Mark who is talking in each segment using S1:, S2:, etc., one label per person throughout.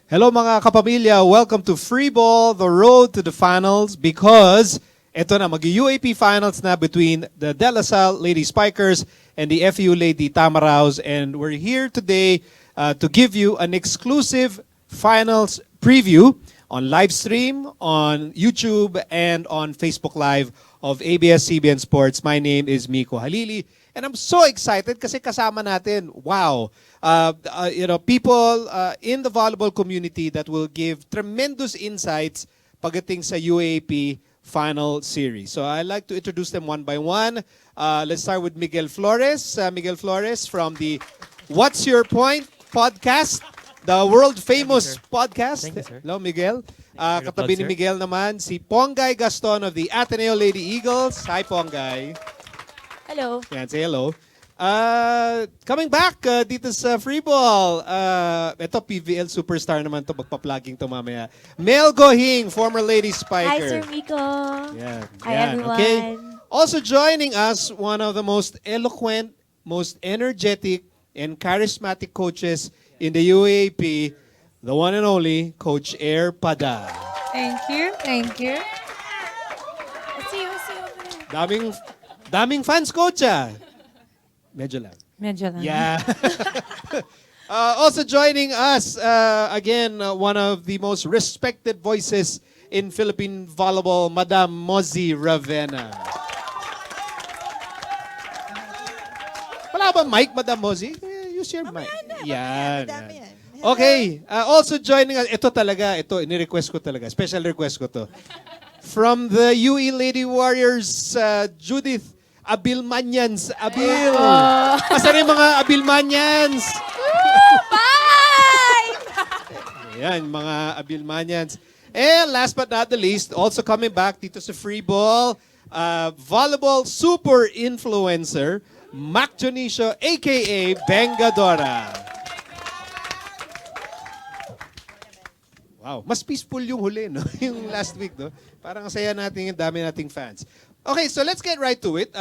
S1: Hello mga kapamilya, welcome to Free Ball, the road to the finals because eto na, mag-UAP finals na between the De La Salle Lady Spikers and the FEU Lady Tamaraws, and we're here today to give you an exclusive finals preview on live stream, on YouTube, and on Facebook Live of ABS-CBN Sports. My name is Miko Halili, and I'm so excited kasi kasama natin, wow, people in the volleyball community that will give tremendous insights pagdating sa UAAP final series. So I'd like to introduce them one by one. Let's start with Miguel Flores. Miguel Flores from the What's Your Point podcast, the world-famous podcast.
S2: Thank you, sir.
S1: Hello, Miguel.
S2: Thank you for the
S1: Katabi
S2: plug,
S1: ni
S2: sir.
S1: Miguel naman, si Pongay Gaston of the Ateneo Lady Eagles. Hi, Pongay.
S3: Hello.
S1: Yan, say hello. Coming back dito sa Free Ball. Ito, PVL superstar naman to, magpa-plugging to mamaya. Mel Gohing, former Lady Spiker.
S3: Hi, Sir Miko.
S1: Yan,
S3: Hi,
S1: yan,
S3: everyone.
S1: okay. Also joining us, one of the most eloquent, most energetic, and charismatic coaches in the UAAP, the one and only Coach Air Pada.
S4: Thank you. Thank you.
S3: See you.
S1: Daming fans, Coach, ah. Medyo lang.
S4: Medyo lang.
S1: Yeah. Also joining us, again, one of the most respected voices in Philippine volleyball, Madam Mozi Ravenna. Wala ba mic, Madam Mozi? Use your mic. Yan. Yan. Okay. Also joining us, ito ini-request ko talaga. Special request ko to. From the UE Lady Warriors, Judith Abilmanyans. Abil! Asan yung mga Abilmanyans?
S3: Bye!
S1: Ayan, mga Abilmanyans. And last but not the least, also coming back dito sa Free Ball, volleyball super influencer, Mac Jonicio, a.k.a. Bengadora. Wow, mas peaceful yung huli, no? Yung last week, no? Parang ang saya natin, yung dami nating fans. Okay, so let's get right to it.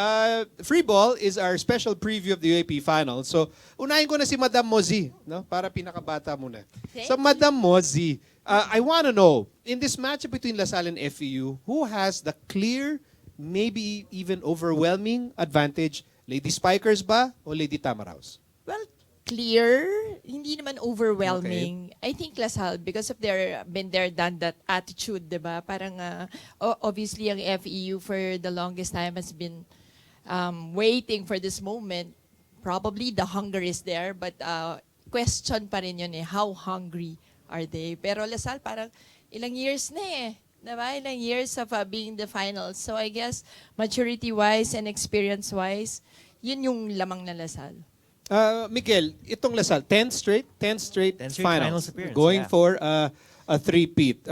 S1: Free Ball is our special preview of the UAP Finals. So, unahin ko na si Madam Mozi, no? Para pinakabata muna. So, Madam Mozi, I want to know, in this match between La Salle and FEU, who has the clear, maybe even overwhelming advantage? Lady Spikers ba o Lady Tamaraws?
S5: Well, clear, hindi naman overwhelming. I think La Salle, because of their been there, done that attitude, diba? Parang, obviously, ang FEU for the longest time has been waiting for this moment. Probably the hunger is there, but question pa rin yun how hungry are they? Pero La Salle, parang ilang years na diba? Ilang years of being the finals. So I guess, maturity-wise and experience-wise, yun yung lamang na La Salle.
S1: Miguel, itong La Salle, 10th straight
S2: 10th straight
S1: finals.
S2: finals appearance,
S1: Going
S2: yeah.
S1: for a three-peat.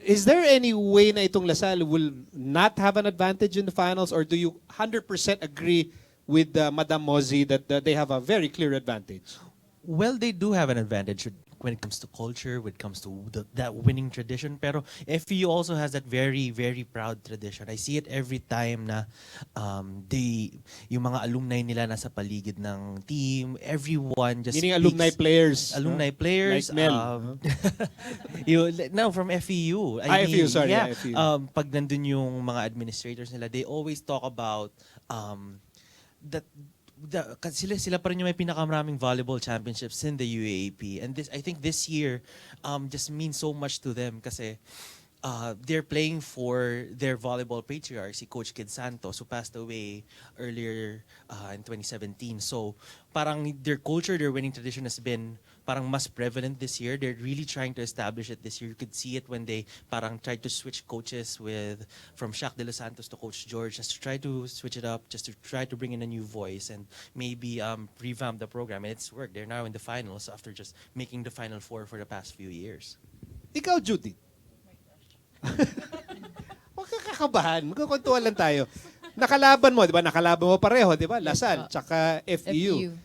S1: Is there any way na itong La Salle will not have an advantage in the finals, or do you 100% agree with Madam Mozi that they have a very clear advantage?
S2: Well, they do have an advantage when it comes to culture, when it comes to that winning tradition. Pero FEU also has that very, very proud tradition. I see it every time na yung mga alumni nila nasa paligid ng team, everyone just
S1: Meaning
S2: speaks.
S1: alumni players.
S2: Alumni players.
S1: Like Mel.
S2: No, from FEU.
S1: FEU, sorry.
S2: Yeah,
S1: FEU.
S2: pag nandun yung mga administrators nila, they always talk about kasi sila pa rin yung may pinakamaraming volleyball championships in the UAAP. And I think this year just means so much to them kasi they're playing for their volleyball patriarch, si Coach Kid Santos, who passed away earlier in 2017. So parang their culture, their winning tradition has been parang mas prevalent this year. They're really trying to establish it this year. You could see it when they parang tried to switch coaches from Shaq De Los Santos to Coach George, just to try to switch it up, just to try to bring in a new voice and maybe revamp the program. And it's worked. They're now in the finals after just making the Final Four for the past few years.
S1: Ikaw, Judy. Huwag kang kakabahan. Magkukwentuhan lang tayo. Nakalaban mo, di ba? Nakalaban mo pareho, di ba? La Salle, tsaka FEU.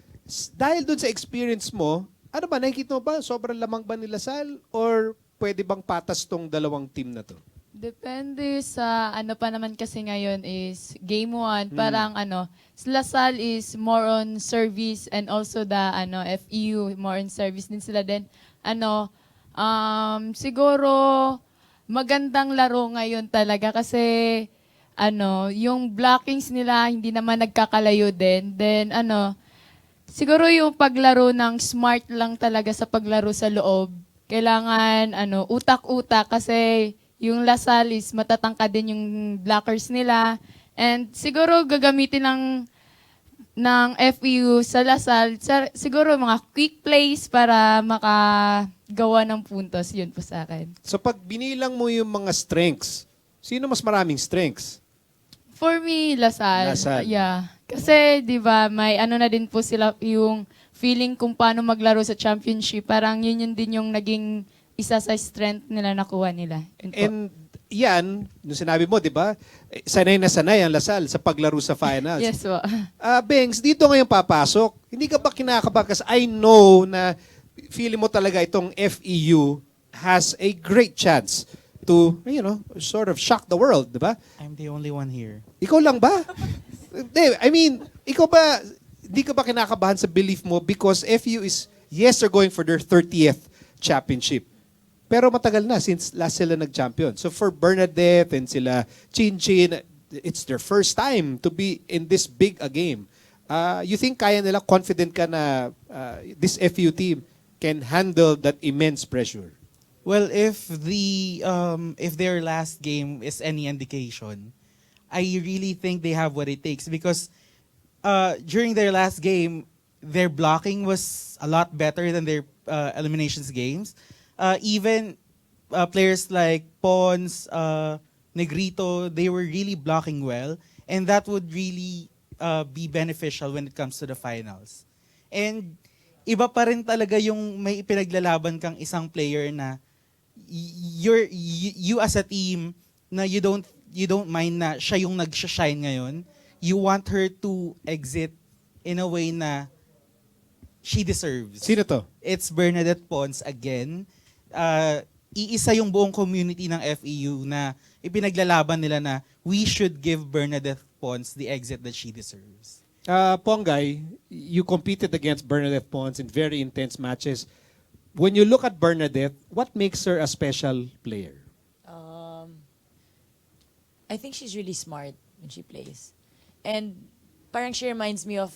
S1: Dahil dun sa experience mo, ano ba, nakikita mo ba? Sobrang lamang ba ni La Salle? Or pwede bang patas tong dalawang team na to?
S6: Depende sa ano pa naman kasi ngayon is game 1. Parang Lasal is more on service and also the FEU more on service din sila din. Siguro magandang laro ngayon talaga kasi yung blockings nila hindi naman nagkakalayo din. Then siguro yung paglaro ng smart lang talaga sa paglaro sa loob. Kailangan utak-utak kasi yung Lasal is matatangkad din yung blockers nila. And siguro gagamitin ng FEU sa Lasal, siguro mga quick plays para makagawa ng puntos. Yun po sa akin.
S1: So pag binilang mo yung mga strengths, sino mas maraming strengths?
S6: For me, Lasal.
S1: Lasal.
S6: Yeah. Kasi, di ba, may na din po sila yung feeling kung paano maglaro sa championship. Parang yun din yung naging isa sa strength nila nakuha nila. Yun po.
S1: And yan, nung sinabi mo, di ba, sanay na sanay ang Lasal sa paglaro sa finals.
S6: Yes po.
S1: Bengs, dito ngayon papasok, hindi ka ba kinakabahan? Kasi I know na feeling mo talaga itong FEU has a great chance to, sort of shock the world, di ba?
S7: I'm the only one here.
S1: Ikaw lang ba? Ikaw ba, hindi ka ba kinakabahan sa belief mo because FEU is, yes, they're going for their 30th championship. Pero matagal na since last sila nag-champion. So for Bernadette and sila Chin Chin, it's their first time to be in this big a game. You think kaya nila, confident ka na this FEU team can handle that immense pressure?
S7: Well, if their last game is any indication, I really think they have what it takes because during their last game, their blocking was a lot better than their eliminations games. Even players like Pons, Negrito, they were really blocking well, and that would really be beneficial when it comes to the finals. And iba pa rin talaga yung may ipinaglalaban kang isang player na you as a team na you don't mind na siya yung nag-shine ngayon. You want her to exit in a way na she deserves.
S1: Sino to?
S7: It's Bernadette Pons again. Iisa yung buong community ng FEU na ipinaglalaban nila na we should give Bernadette Pons the exit that she deserves.
S1: Pongay, you competed against Bernadette Pons in very intense matches. When you look at Bernadette, what makes her a special player?
S3: I think she's really smart when she plays. And parang she reminds me of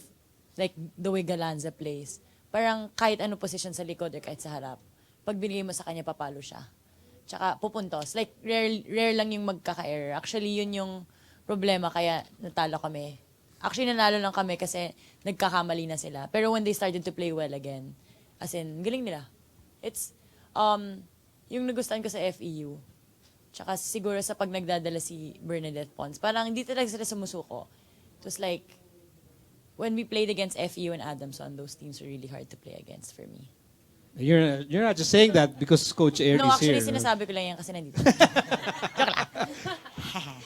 S3: like the way Galanza plays. Parang kahit ano position sa likod or kahit sa harap, pag binigay mo sa kanya, papalo siya. Tsaka pupuntos. Like, rare lang yung magkaka-error. Actually, yun yung problema kaya natalo kami. Actually, nanalo lang kami kasi nagkakamali na sila. Pero when they started to play well again, as in, galing nila. It's, yung nagustuhan ko sa FEU, tsaka siguro sa pag nagdadala si Bernadette Pons, parang hindi talaga sila sumusuko. It was like, when we played against FEU and Adamson, those teams were really hard to play against for me.
S1: You're not just saying that because Coach Air
S3: No,
S1: is
S3: actually,
S1: here.
S3: sinasabi ko lang yan kasi nandito.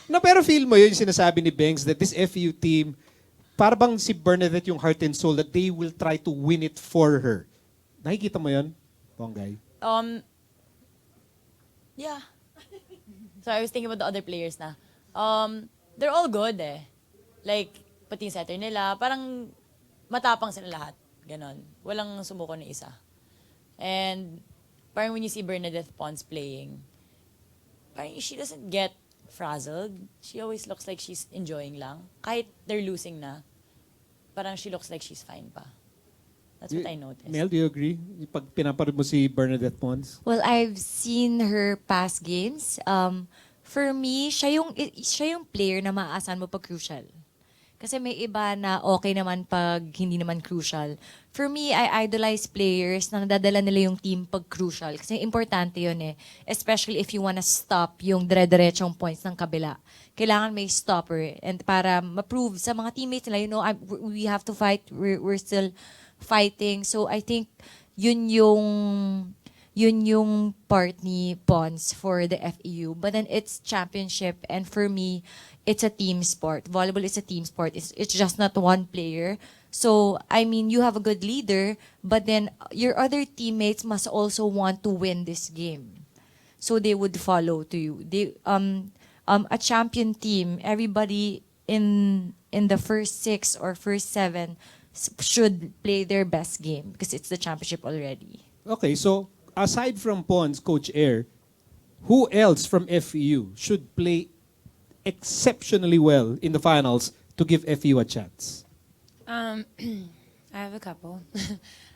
S1: No, pero feel mo yun yung sinasabi ni Bengs that this FEU team, para bang si Bernadette yung heart and soul that they will try to win it for her. Nakikita mo yun, Ponggay?
S3: Yeah. So I was thinking about the other players na. They're all good eh. Like, pati yung setter nila, parang matapang sila lahat. Ganon. Walang sumuko na isa. And parang when you see Bernadette Pons playing, parang she doesn't get frazzled. She always looks like she's enjoying lang. Kahit they're losing na, parang she looks like she's fine pa. That's what I noticed.
S1: Mel, do you agree? Pag pinaparoon mo si Bernadette Pons?
S8: Well, I've seen her past games. For me, siya yung player na maaasahan mo pag crucial. Kasi may iba na okay naman pag hindi naman crucial. For me, I idolize players na nadadala nila yung team pag crucial. Kasi importante yun eh. Especially if you wanna stop yung dire-diretsong points ng kabila. Kailangan may stopper. And para ma-prove sa mga teammates nila, we have to fight. We're still fighting. So I think yun yung part ni Pons for the FEU. But then it's championship, and for me, it's a team sport. Volleyball is a team sport. It's just not one player. So, I mean, you have a good leader, but then your other teammates must also want to win this game. so they would follow to you. A champion team, everybody in the first 6 or first 7 should play their best game because it's the championship already.
S1: Okay, so aside from Pons, Coach Air, who else from FEU should play exceptionally well in the finals to give FEU a chance?
S9: I have a couple.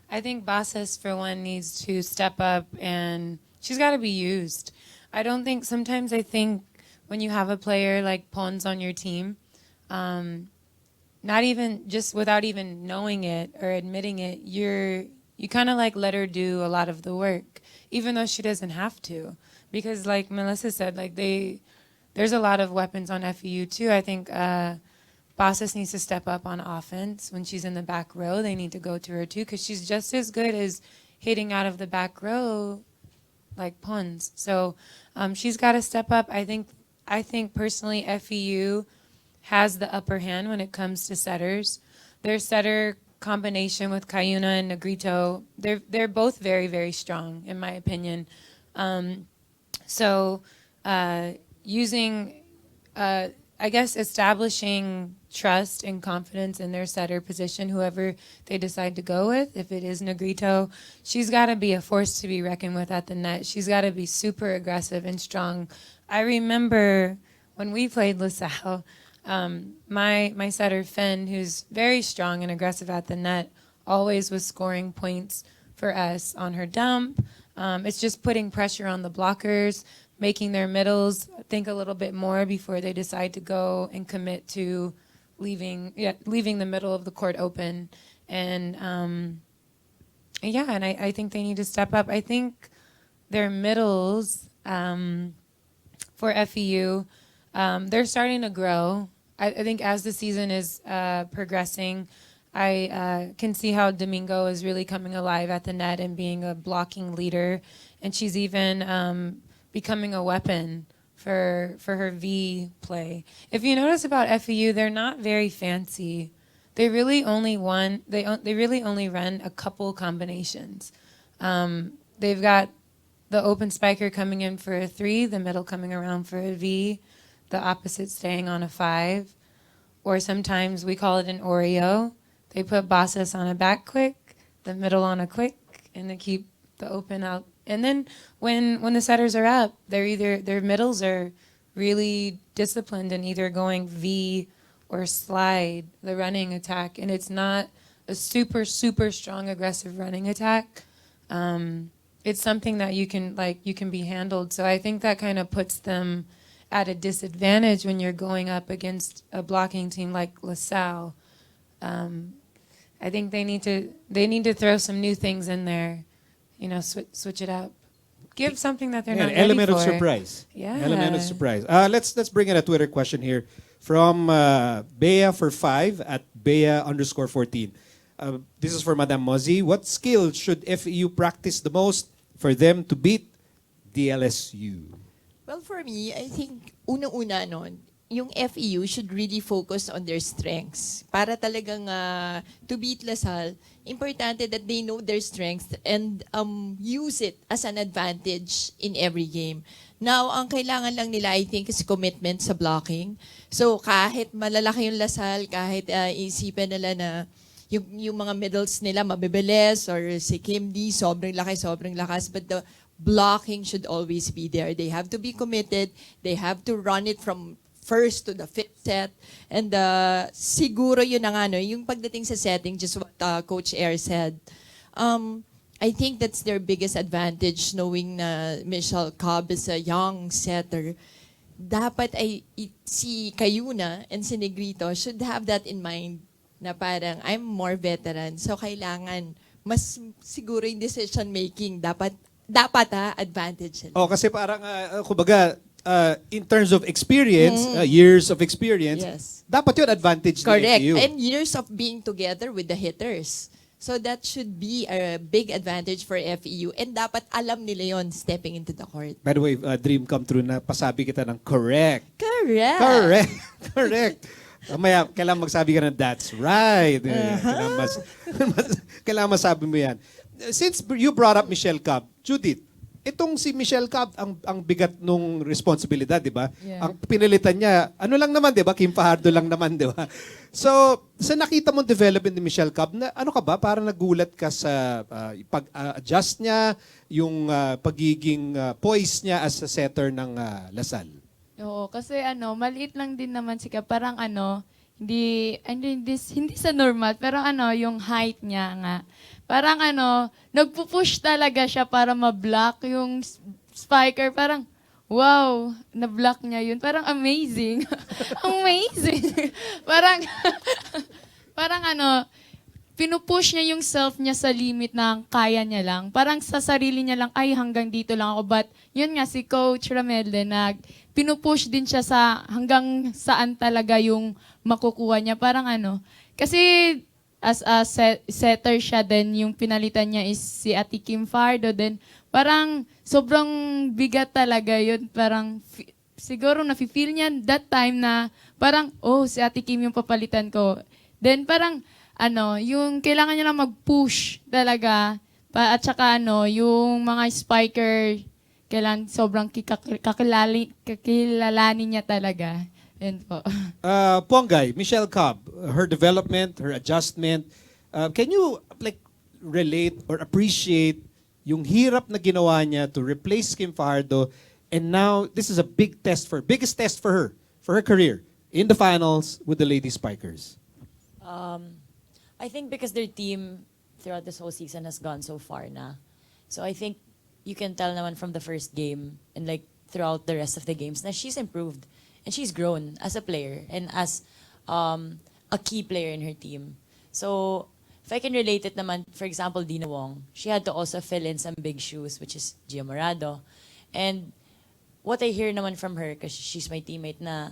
S9: I think Basas, for one, needs to step up and she's got to be used. I don't think, sometimes I think when you have a player like Pons on your team, not even, just without even knowing it or admitting it, you kind of like let her do a lot of the work, even though she doesn't have to. Because like Melissa said, like there's a lot of weapons on FEU too. I think Basas needs to step up on offense. When she's in the back row, they need to go to her too, because she's just as good as hitting out of the back row like Pons. So she's got to step up. I think personally FEU has the upper hand when it comes to setters. Their setter combination with Cayuna and Negrito, they're both very, very strong in my opinion. So using, I guess, establishing trust and confidence in their setter position, whoever they decide to go with. If it is Negrito, she's got to be a force to be reckoned with at the net. She's got to be super aggressive and strong. I remember when we played LaSalle, my setter Finn, who's very strong and aggressive at the net, always was scoring points for us on her dump. It's just putting pressure on the blockers, making their middles think a little bit more before they decide to go and commit to leaving the middle of the court open. And I think they need to step up. I think their middles for FEU, they're starting to grow. I think as the season is progressing, I can see how Domingo is really coming alive at the net and being a blocking leader. And she's even becoming a weapon for her V play. If you notice about FEU, they're not very fancy. They really only run a couple combinations. They've got the open spiker coming in for a 3, the middle coming around for a V, the opposite staying on a 5, or sometimes we call it an Oreo. They put Basas on a back quick, the middle on a quick, and they keep the open out. And then when the setters are up, their middles are really disciplined in either going V or slide, the running attack. And it's not a super, super strong aggressive running attack. It's something that you can be handled. So I think that kind of puts them at a disadvantage when you're going up against a blocking team like LaSalle. I think they need to throw some new things in there. Switch it up. Give something that they're not ready for.
S1: Element of surprise.
S9: Yeah.
S1: Element of surprise. Let's bring in a Twitter question here from Bea for 5 at Bea_14. This is for Madam Mozzie. What skill should FEU practice the most for them to beat DLSU?
S5: Well, for me, I think unang-una yung FEU should really focus on their strengths. Para talagang to beat LaSalle, importante that they know their strengths and use it as an advantage in every game. Now, ang kailangan lang nila, I think, is commitment sa blocking. So, kahit malalaki yung LaSalle, kahit isipin nila na yung mga middles nila mabibilis or si Kim D, sobrang lakas, but the blocking should always be there. They have to be committed. They have to run it from first to the 5th set. And siguro yun na nga, yung pagdating sa setting, just what Coach Air said, I think that's their biggest advantage, knowing na Michelle Cobb is a young setter. Dapat si Cayuna and si Negrito should have that in mind na parang I'm more veteran, so kailangan mas siguro yung decision making dapat advantage nila.
S1: Kasi parang kumbaga in terms of experience, years of experience,
S5: Yes.
S1: dapat yun advantage
S5: Correct.
S1: ng FEU.
S5: And years of being together with the hitters. So that should be a big advantage for FEU. And dapat alam nila yon stepping into the court.
S1: By the way, dream come true na pasabi kita ng correct.
S5: Correct.
S1: Correct. Maya, kailangan magsabi ka ng that's right. Kailangan masabi mo yan. Since you brought up Michelle Cobb, Judith, itong si Michelle Cobb, ang bigat nung responsibilidad, di ba?
S6: Yeah.
S1: Ang pinalitan niya, ano lang naman, di ba? Kim Fajardo lang naman, di ba? So, sa nakita mong development ni Michelle Cobb, na, ano ka ba? Parang nagulat ka sa pag-adjust niya, yung pagiging poise niya as a setter ng Lasal.
S6: Oo, kasi maliit lang din naman siya. Parang hindi sa normal, pero yung height niya nga. Parang nagpo-push talaga siya para ma-block yung spiker. Parang, wow, na-block niya yun. Parang amazing. Amazing. parang pinupush niya yung self niya sa limit ng kaya niya lang. Parang sa sarili niya lang, ay hanggang dito lang ako. But yun nga, si Coach Ramel din, pinupush din siya sa hanggang saan talaga yung makukuha niya. Parang kasi as a setter siya din, yung pinalitan niya is si Ate Kim Fardo. Then parang sobrang bigat talaga yun. Parang siguro nafe-feel niya that time na parang, oh, si Ate Kim yung papalitan ko. Then parang, yung kailangan niya lang mag-push talaga. At saka yung mga spiker, kailangan sobrang kakilalanin niya talaga. Yan po.
S1: Ponggay, Michelle Cobb, her development, her adjustment, can you relate or appreciate yung hirap na ginawa niya to replace Kim Fajardo, and now this is a biggest test for her career in the finals with the Lady Spikers?
S3: I think because their team throughout this whole season has gone so far na. So I think you can tell naman from the first game and throughout the rest of the games na she's improved and she's grown as a player and as a key player in her team. So if I can relate it naman, for example, Dina Wong, she had to also fill in some big shoes, which is Gia Morado. And what I hear naman from her, because she's my teammate, na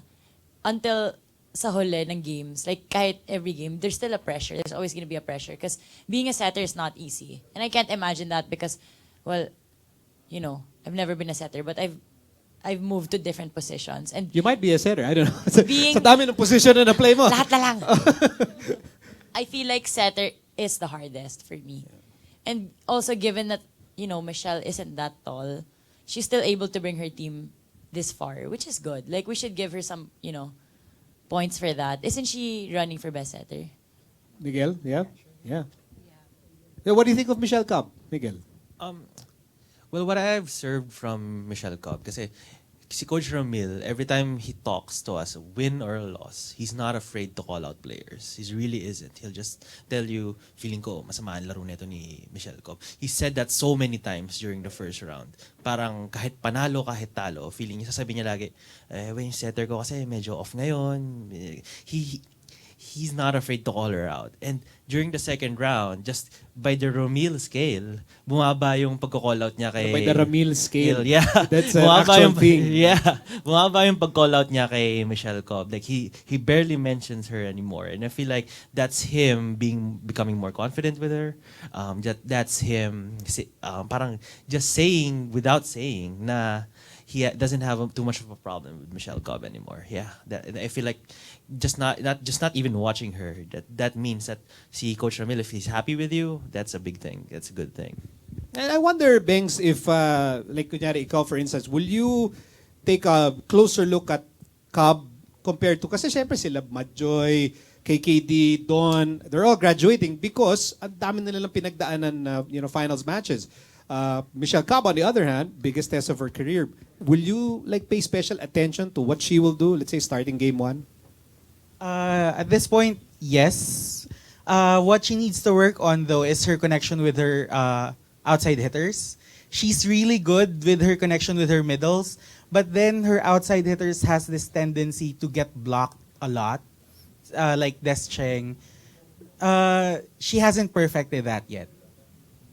S3: until sa huli ng games, kahit every game, there's still a pressure. There's always gonna be a pressure because being a setter is not easy. And I can't imagine that because, well, I've never been a setter, but I've moved to different positions. And
S1: You might be a setter, I don't know.
S3: Being-
S1: sa dami ng position na play mo.
S3: lahat na lang. I feel like setter is the hardest for me. And also given that, Michelle isn't that tall, she's still able to bring her team this far, which is good. We should give her some, points for that. Isn't she running for best setter?
S1: Miguel, yeah? Yeah. What do you think of Michelle Cobb, Miguel?
S2: Well, what I've observed from Michelle Cobb, kasi si Coach Ramil, every time he talks to us, win or loss, he's not afraid to call out players. He really isn't. He'll just tell you, feeling ko, masama ang laro nito ni Michelle Cobb. He said that so many times during the first round. Parang kahit panalo, kahit talo, feeling niya, sasabihin niya lagi, yung setter ko kasi medyo off ngayon. He's not afraid to call her out. And during the second round, just by the Ramil scale, bumaba yung pagko-call out niya kay...
S1: By the Ramil scale.
S2: Yeah.
S1: That's an
S2: Bumaba
S1: actual
S2: yung,
S1: thing.
S2: Yeah. Bumaba yung pag-call out niya kay Michelle Cobb. He barely mentions her anymore. And I feel like that's him becoming more confident with her. That's him parang just saying without saying na he doesn't have too much of a problem with Michelle Cobb anymore. Yeah. I feel like just not even watching her, that means that si Coach Ramil, if he's happy with you, that's a big thing. That's a good thing.
S1: And I wonder, Bengs, if, kunyari, ikaw, for instance, will you take a closer look at Cobb compared to, kasi syempre sila, Madjoy, KKD, Don, they're all graduating because ang dami na nilang pinagdaanan na, finals matches. Michelle Cobb, on the other hand, biggest test of her career. Will you pay special attention to what she will do, let's say, starting game 1?
S7: At this point, yes. What she needs to work on, though, is her connection with her outside hitters. She's really good with her connection with her middles, but then her outside hitters has this tendency to get blocked a lot, like Des Cheng. She hasn't perfected that yet.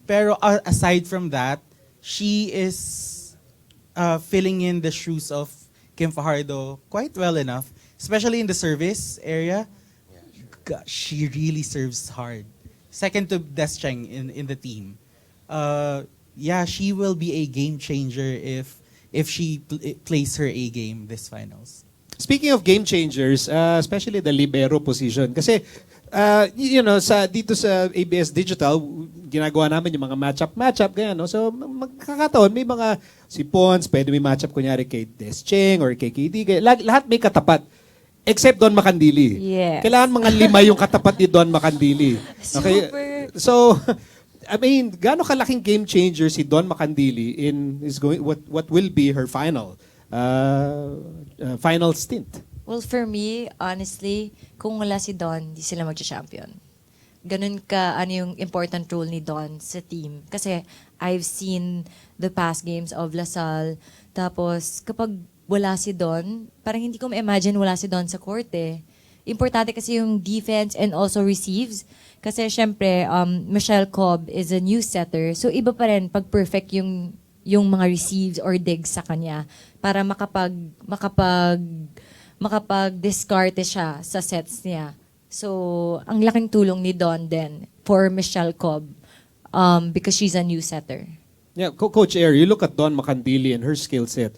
S7: Pero aside from that, she is filling in the shoes of Kim Fajardo quite well enough, especially in the service area. God, she really serves hard. Second to Des Cheng in the team. Yeah, she will be a game changer if she plays her A game this finals.
S1: Speaking of game changers, especially the libero position, kasi dito sa ABS Digital, ginagawa namin yung mga matchup, ganyan, no? So, magkakataon, may mga, si Pons, pwede may matchup, kunyari kay Descheng or kay KD, ganyan. Lahat may katapat. Except Don Macandili.
S8: Yes.
S1: Kailangan mga 5 yung katapat ni Don Macandili. Okay?
S8: Super.
S1: So, I mean, gaano kalaking game changer si Don Macandili in what will be her final stint?
S8: Well, for me, honestly, kung wala si Don, di sila mag-champion. Ganun ka, yung important role ni Don sa team. Kasi I've seen the past games of Lasal. Tapos, kapag wala si Don, parang hindi ko ma-imagine wala si Don sa court eh. Importante kasi yung defense and also receives. Kasi syempre, Michelle Cobb is a new setter. So, iba pa rin pag perfect yung mga receives or digs sa kanya para makapag-discarte siya sa sets niya. So, ang laking tulong ni Don din for Michelle Cobb because she's a new setter.
S1: Yeah, Coach Air, you look at Don Macandili and her skill set.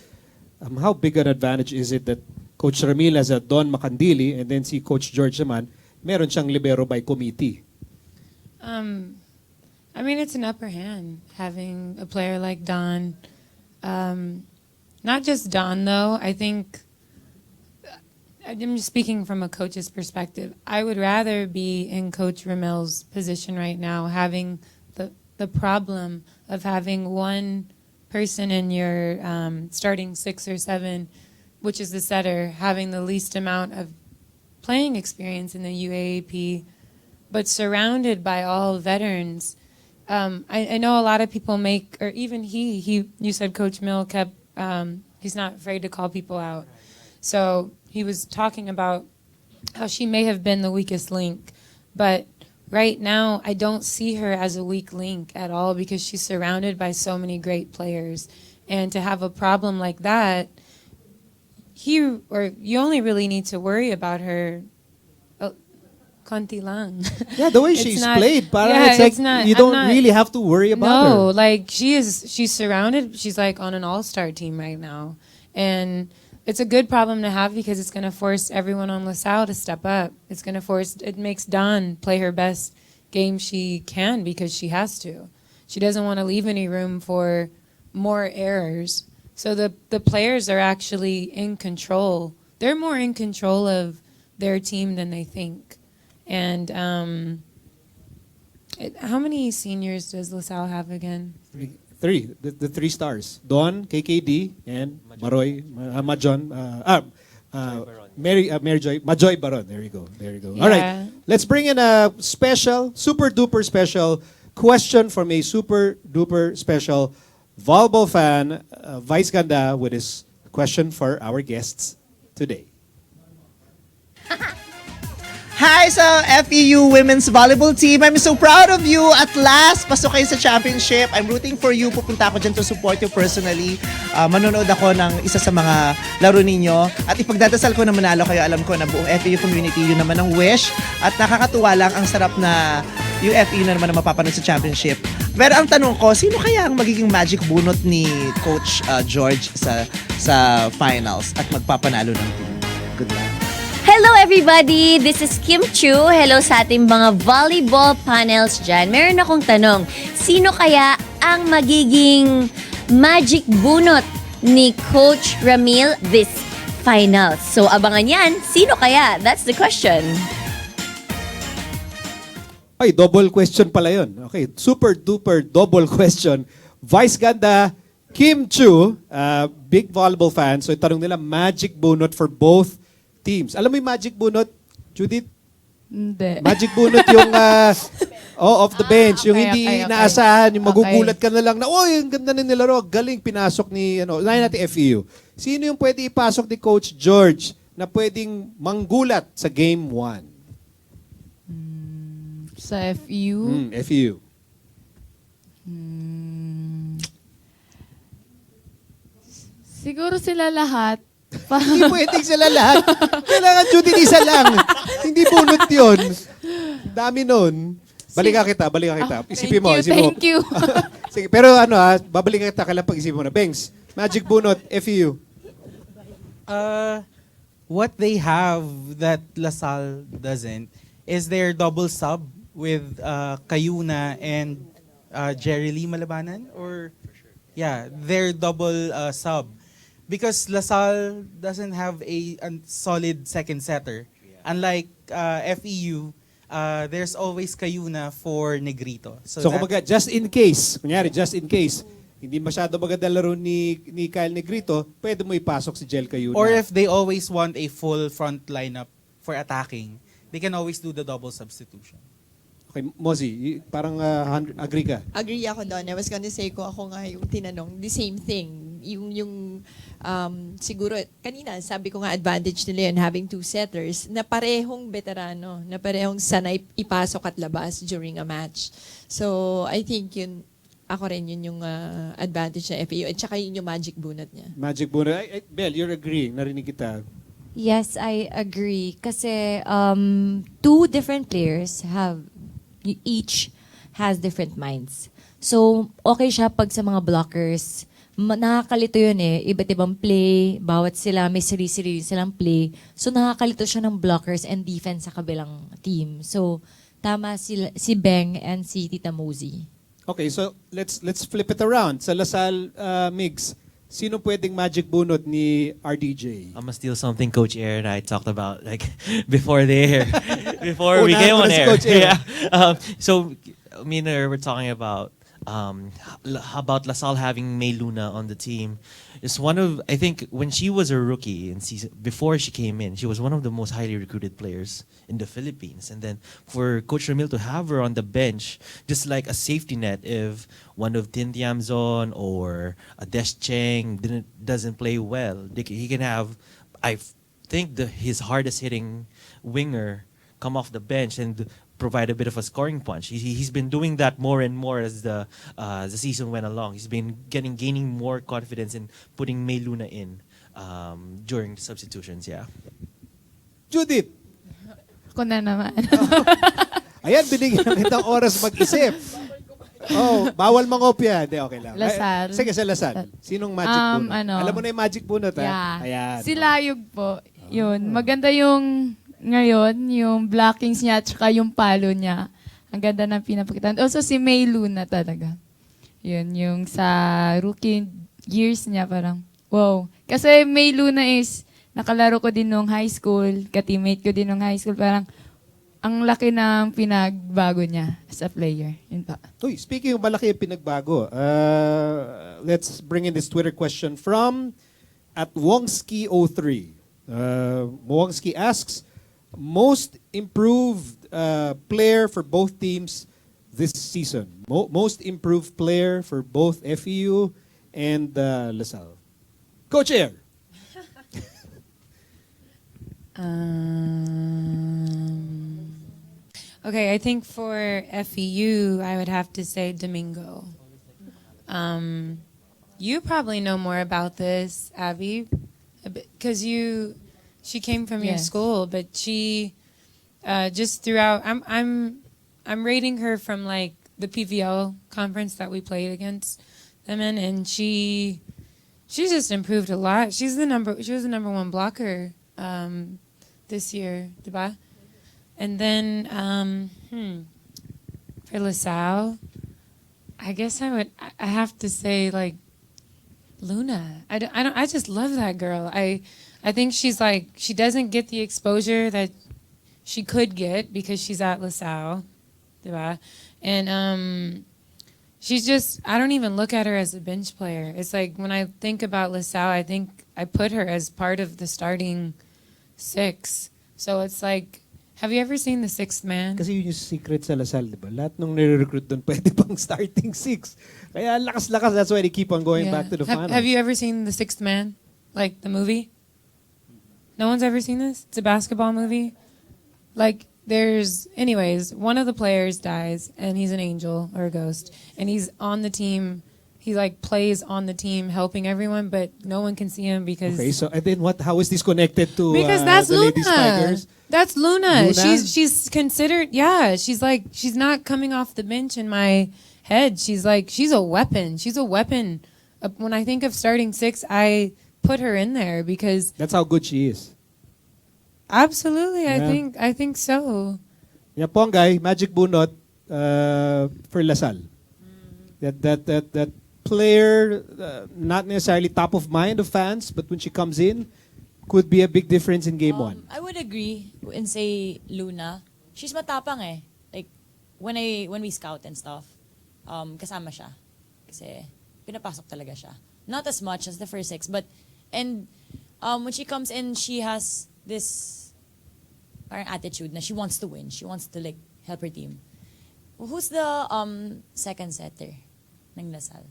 S1: How big an advantage is it that Coach Ramil has a Don Macandili and then si Coach George naman, meron siyang libero by committee?
S9: I mean, it's an upper hand having a player like Don. Not just Don, though. I think, I'm just speaking from a coach's perspective. I would rather be in Coach Ramel's position right now, having the problem of having one person in your starting 6 or 7, which is the setter, having the least amount of playing experience in the UAAP, but surrounded by all veterans. I know a lot of people make, or even you said Coach Mill kept, he's not afraid to call people out. So he was talking about how she may have been the weakest link, but right now I don't see her as a weak link at all because she's surrounded by so many great players. And to have a problem like that, you only really need to worry about her konti lang.
S1: Yeah, the way
S9: It's
S1: she's
S9: not-
S1: played, parang
S9: yeah,
S1: it's like
S9: it's not-
S1: you
S9: I'm
S1: don't
S9: not-
S1: really have to worry about her.
S9: No, like she's surrounded. She's like on an all-star team right now, and it's a good problem to have because it's going to force everyone on LaSalle to step up. It makes Dawn play her best game she can because she has to. She doesn't want to leave any room for more errors. So the players are actually in control. They're more in control of their team than they think. And how many seniors does LaSalle have again?
S1: 3, the 3 stars. Don, KKD, and Maroy, Majon, Mary Joy, Majoy Baron. There you go. All right,
S9: Yeah.
S1: let's bring in a special, super duper special question from a super duper special volleyball fan, Vice Ganda, with his question for our guests today.
S10: Hi sa FEU Women's Volleyball Team. I'm so proud of you. At last, pasok kayo sa championship. I'm rooting for you. Pupunta ako dyan to support you personally. Manonood ako ng isa sa mga laro ninyo. At ipagdadasal ko na manalo kayo. Alam ko na buong FEU community, yun naman ang wish. At nakakatuwa lang, ang sarap na yung FEU na naman na mapapanood sa championship. Pero ang tanong ko, sino kaya ang magiging magic bunot ni Coach George sa finals at magpapanalo ng team? Good luck.
S11: Hello everybody! This is Kim Chu. Hello sa ating mga volleyball panels dyan. Meron akong tanong. Sino kaya ang magiging magic bunot ni Coach Ramil this finals? So abangan yan. Sino kaya? That's the question.
S1: Ay, double question pala yun. Okay, super duper double question. Vice Ganda, Kim Chu, big volleyball fan. So itanong nila, magic bunot for both teams. Alam mo yung magic bunot, Judith?
S6: Hindi.
S1: Magic bunot yung off the bench, yung
S6: okay,
S1: hindi
S6: okay.
S1: inaasahan, yung magugulat
S6: Okay.
S1: ka na lang na, ang ganda na nilaro, galing, pinasok ni, unahin natin FEU. Sino yung pwede ipasok ni Coach George na pwedeng manggulat sa Game 1?
S6: Sa FU.
S1: FEU.
S6: Siguro sila lahat.
S1: Hindi pwedeng sila lahat. Kailangan Judith isa lang. Hindi bunot yun. Dami nun. Balikan kita. Isipin mo.
S6: Thank you.
S1: Sige, pero babalikan kita kailan pag-isipin mo na. Bengs, magic bunot, FEU.
S7: What they have that LaSalle doesn't is their double sub with Kayuna and Jerry Lee Malabanan, or yeah, their double sub, because LaSalle doesn't have a solid second setter. Unlike FEU, there's always Kayuna for Negrito.
S1: So
S7: that-
S1: kumbaga, just in case, kunyari, just in case, hindi masyado maganda laro ni Kyle Negrito, pwede mo ipasok si Jel Cayuna.
S7: or if they always want a full front lineup for attacking, they can always do the double substitution.
S1: Okay, Mozi, parang agree ka?
S5: Agree ako doon. I was gonna say, kung ako nga yung tinanong, the same thing. Siguro, kanina, sabi ko nga advantage nila yun, having two setters, na parehong veterano, na parehong sanay ipasok at labas during a match. So, I think ako rin yun yung advantage na FAU. At saka yun yung magic bunot niya.
S1: Magic Buno. Bel, you're agreeing. Narinig kita.
S8: Yes, I agree. Kasi two different players each has different minds. So, okay siya pag sa mga blockers. Nakakalito yun eh. Iba't ibang play. Bawat sila, may sarili-sarili silang play. So, nakakalito siya ng blockers and defense sa kabilang team. So, tama si Beng and si Tita Mosey.
S1: Okay, so let's flip it around. Sa LaSalle Migs, sino pwedeng magic bunot ni RDJ?
S2: I'm gonna steal something Coach Air and I talked about like before the air, before we
S1: Unahan
S2: came
S1: mo
S2: on
S1: na si
S2: air.
S1: Coach Air.
S2: Yeah. So me and her were talking about how about LaSalle having May Luna on the team. It's one of, I think when she was a rookie in season, before she came in, she was one of the most highly recruited players in the Philippines. And then for Coach Ramil to have her on the bench, just like a safety net if one of Tin Tiamzon or a Des Cheng doesn't play well, he can have, I think his hardest hitting winger come off the bench and provide a bit of a scoring punch. He's been doing that more and more as the season went along. He's been gaining more confidence in putting May Luna in during the substitutions. Yeah.
S1: Judith!
S6: Ako na naman.
S1: Ayan, binigyan ng itang oras mag-isip. Oh, bawal mangopya. Hindi, okay lang.
S6: LaSalle.
S1: Sige, sa LaSalle. Sinong magic bunot? Alam mo na yung magic bunot, ha?
S6: Yeah.
S1: Ayan.
S6: Si Layog po. Yun. Maganda yung ngayon, yung blockings niya at saka yung palo niya. Ang ganda ng pinapakita. Also si May Luna talaga. Yun, yung sa rookie years niya parang, wow. Kasi May Luna is, nakalaro ko din nung high school, ka-teammate ko din nung high school, parang, ang laki ng pinagbago niya as a player. Yun pa.
S1: Uy, speaking of malaki yung pinagbago, let's bring in this Twitter question from @Wongski03. Wongski asks, most improved player for both teams this season. Most improved player for both FEU and LaSalle. Coach Air.
S9: Okay, I think for FEU, I would have to say Domingo. You probably know more about this, Abby, because she came from your
S6: Yes.
S9: school, but she just throughout. I'm rating her from like the PVL conference that we played against them in, and she just improved a lot. She was the number one blocker this year, diba? And then for LaSalle, I guess I have to say like Luna. I just love that girl. I think she's like, she doesn't get the exposure that she could get because she's at LaSalle, diba? And she's just, I don't even look at her as a bench player. It's like when I think about LaSalle, I think I put her as part of the starting six. So it's like, have you ever seen The Sixth Man?
S1: Kasi yun yung secret sa LaSalle, di ba? Lahat nung nire-recruit doon pwede pang starting six. Kaya lakas-lakas, that's why they keep on going back to the finals.
S9: Have you ever seen The Sixth Man? Like the movie? No one's ever seen this? It's a basketball movie. Like anyways, one of the players dies and he's an angel or a ghost. And he's on the team. He like plays on the team helping everyone, but no one can see him because...
S1: Okay, so and then what? How is this connected to
S9: Because that's
S1: the Lady
S9: Luna.
S1: Spikers?
S9: That's Luna.
S1: Luna?
S9: She's considered, yeah, she's not coming off the bench in my head. She's a weapon. She's a weapon. When I think of starting six, I put her in there because
S1: That's how good she is.
S9: absolutely,
S1: Yeah.
S9: I think so.
S1: Yeah, Pongay, magic bunot for Lasal. That player, not necessarily top of mind of fans, but when she comes in, could be a big difference in game one.
S3: I would agree and say Luna. She's matapang eh. Like, when we scout and stuff, kasama siya. Kasi pinapasok talaga siya. Not as much as the first 6, but, and when she comes in, she has this parang attitude na she wants to win. She wants to like help her team. Who's the second setter ng Lasal?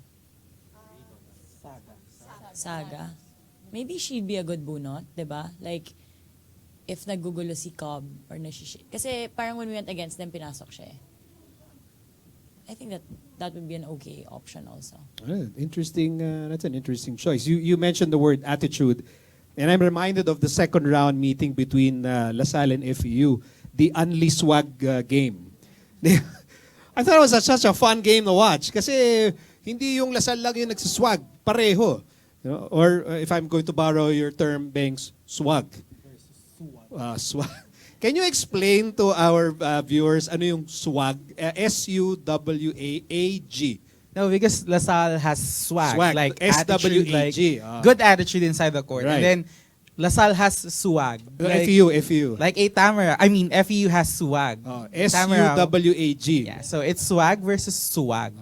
S3: Saga. Maybe she'd be a good bunot, diba? Like, if nagugulo si Cobb or kasi parang when we went against them, pinasok siya eh. I think that would be an okay option also.
S1: Interesting. That's an interesting choice. You mentioned the word attitude, and I'm reminded of the second round meeting between LaSalle and FEU, the Unli Swag game. I thought it was such a fun game to watch kasi hindi yung LaSalle lang yung nagsiswag, pareho. You know? Or if I'm going to borrow your term, Banks, swag. Swag. Can you explain to our viewers ano yung swag? S-U-W-A-A-G.
S7: No, because LaSalle has swag. Like attitude, like
S1: S-W-A-G.
S7: good attitude inside the court.
S1: Right.
S7: And then LaSalle has swag. Like,
S1: FEU.
S7: Like a Tamara. I mean, FEU has swag.
S1: S-U-W-A-G.
S7: Yeah, so it's swag versus swag.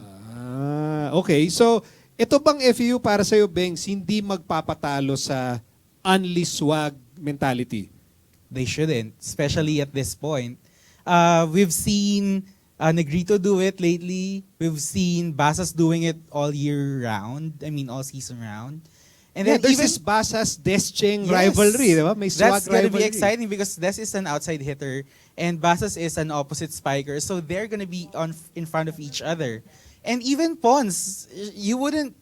S1: Okay. So, ito bang FEU para sa'yo, Bengs, hindi magpapatalo sa only swag mentality?
S7: They shouldn't, especially at this point. We've seen Negrito do it lately. We've seen Basas doing it all year round. I mean, all season round. And
S1: Yeah,
S7: then
S1: there's
S7: even
S1: this Basas Descheng
S7: Yes.
S1: rivalry, di ba? May swag
S7: that's gonna
S1: rivalry.
S7: be exciting because Des is an outside hitter and Basas is an opposite spiker. So they're gonna be in front of each other. And even Pons, you wouldn't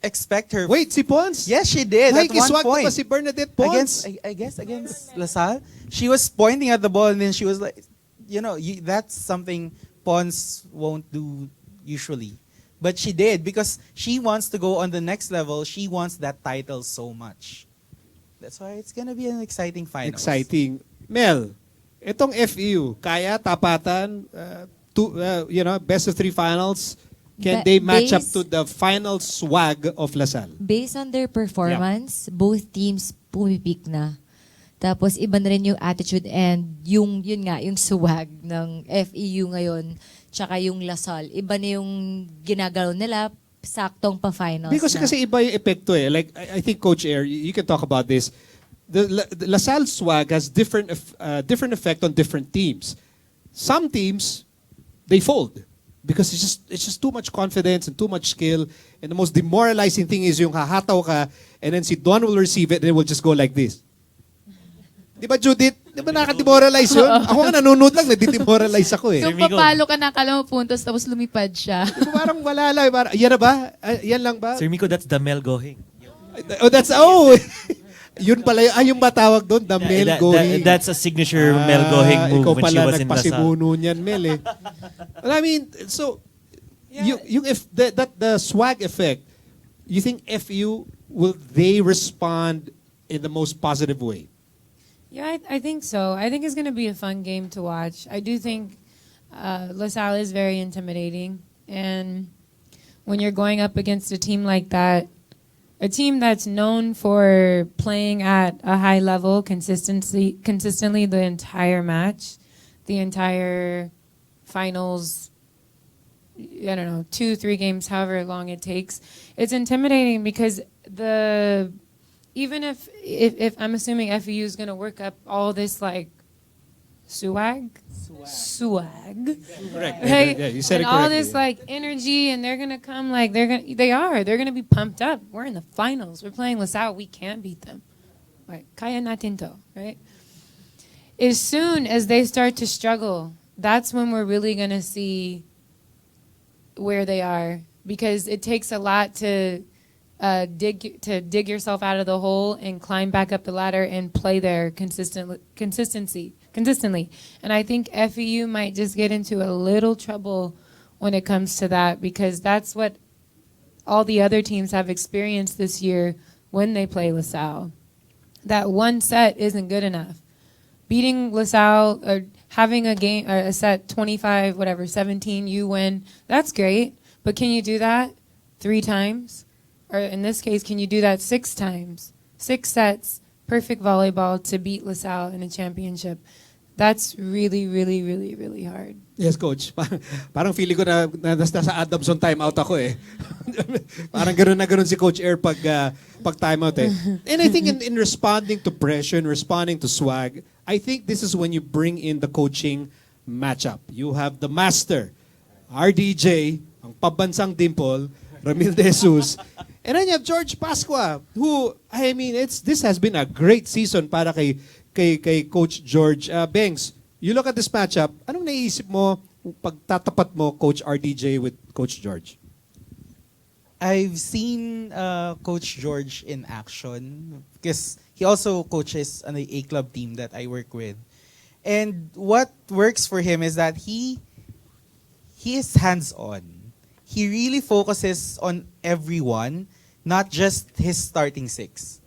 S7: expect her.
S1: Wait, si Pons?
S7: Yes, she did.
S1: May
S7: At one
S1: kiswag
S7: point.
S1: pa ba si Bernadette Pons?
S7: Against LaSalle, she was pointing at the ball and then she was like, that's something Pons won't do usually. But she did because she wants to go on the next level. She wants that title so much. That's why it's gonna be an exciting finals.
S1: Exciting. Mel, itong FEU, kaya tapatan, best of 3 finals, can they match up to the final swag of LaSalle?
S8: Based on their performance, both teams pumipik na. Tapos iba na rin yung attitude and yung swag ng FEU ngayon tsaka yung LaSalle. Iba na yung ginagalaw nila, saktong pa-finals
S1: Because
S8: na.
S1: kasi iba yung epekto eh. Like, I think Coach Air, you can talk about this. The LaSalle swag has different effect on different teams. Some teams, they fold. Because it's just too much confidence and too much skill. And the most demoralizing thing is yung hahataw ka and then si Don will receive it and it will just go like this. Di ba, Judith? Di ba nakaka-demoralize yun? Ako nga nanonood lang, nadidemoralize ako eh.
S6: Yung papalo ka na, akala mo puntos, tapos lumipad siya.
S1: Di ba, parang wala lang. Parang, yan na ba? Yan lang ba?
S2: Sir Miko, that's the Mel Gohing.
S1: Yun pala, yung ba tawag doon? The Mel Gohing.
S2: That's a signature Mel Gohing move
S1: ikaw
S2: when she
S1: pala
S2: was in LaSalle.
S1: nagpasimuno niyan, Mel eh. Well, I mean, so, the swag effect, you think FU, will they respond in the most positive way?
S9: Yeah, I think so. I think it's going to be a fun game to watch. I do think LaSalle is very intimidating. And when you're going up against a team like that, a team that's known for playing at a high level consistently the entire match, the entire finals, I don't know, 2-3 games, however long it takes, it's intimidating because even if I'm assuming FEU is gonna work up all this like swag,
S1: Correct.
S9: right?
S1: Yeah, you said
S9: and
S1: it
S9: all
S1: correctly.
S9: this like energy, and they're gonna come like they're gonna be pumped up. We're in the finals. We're playing LaSalle. We can't beat them. Right? Kaya natin to, right? As soon as they start to struggle, that's when we're really gonna see where they are, because it takes a lot to dig yourself out of the hole and climb back up the ladder and play there consistently. And I think FEU might just get into a little trouble when it comes to that, because that's what all the other teams have experienced this year when they play LaSalle. That one set isn't good enough. Beating LaSalle or having a game, or a set 25, whatever, 17, you win. That's great. But can you do that 3 times? Or in this case, can you do that 6 times? 6 sets, perfect volleyball to beat LaSalle in a championship. That's really, really, really, really hard.
S1: Yes, coach. Parang feeling ko na nasa Adamson timeout ako eh. Parang gano'n na gano'n si Coach Air pag timeout eh. And I think in responding to pressure and responding to swag, I think this is when you bring in the coaching matchup. You have the master, RDJ, ang pabansang dimple, Ramil De Jesus, and then you have George Pascua, who, I mean, this has been a great season para kay Coach George. Bengs, you look at this matchup, anong naisip mo pag tatapat mo Coach RDJ with Coach George?
S7: I've seen Coach George in action because he also coaches on the A club team that I work with. And what works for him is that he is hands-on. He really focuses on everyone, not just his starting 6.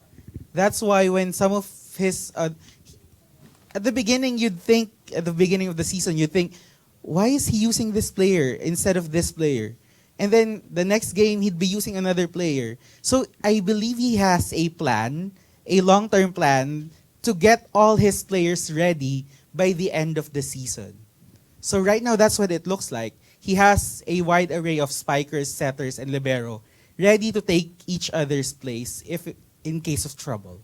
S7: That's why when some of his at the beginning at the beginning of the season you'd think, why is he using this player instead of this player? And then the next game he'd be using another player. So I believe he has a plan, a long-term plan to get all his players ready by the end of the season. So right now that's what it looks like. He has a wide array of spikers, setters, and libero ready to take each other's place if in case of trouble.